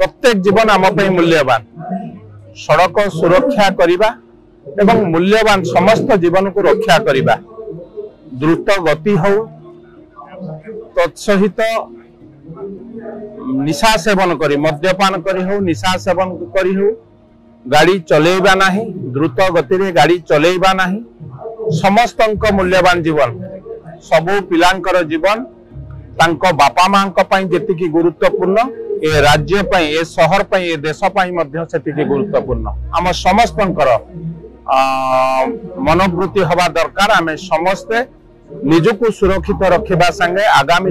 प्रत्येक जीवन आम मूल्यवान सड़क सुरक्षा करवा एवं मूल्यवान समस्त जीवन को रक्षा करवा द्रुत गति हो तत्सहित निशा सेवन करी मद्यपान करी हो निशा सेवन करी हो गाड़ी चलेबा नहीं द्रुत गति रे गाड़ी चलेबा नहीं समस्त मूल्यवान जीवन सबु पिलांकर जीवन तांको बापा मां जेतिकी गुरुत्वपूर्ण ए राज्य पई ए शहर पई ए देश पई मध्य सेतिकी गुरुत्वपूर्ण आम समस्तंकर मनोवृत्ति हवा दरकार आमे समस्ते निजको सुरक्षित रखिबा संगे आगामी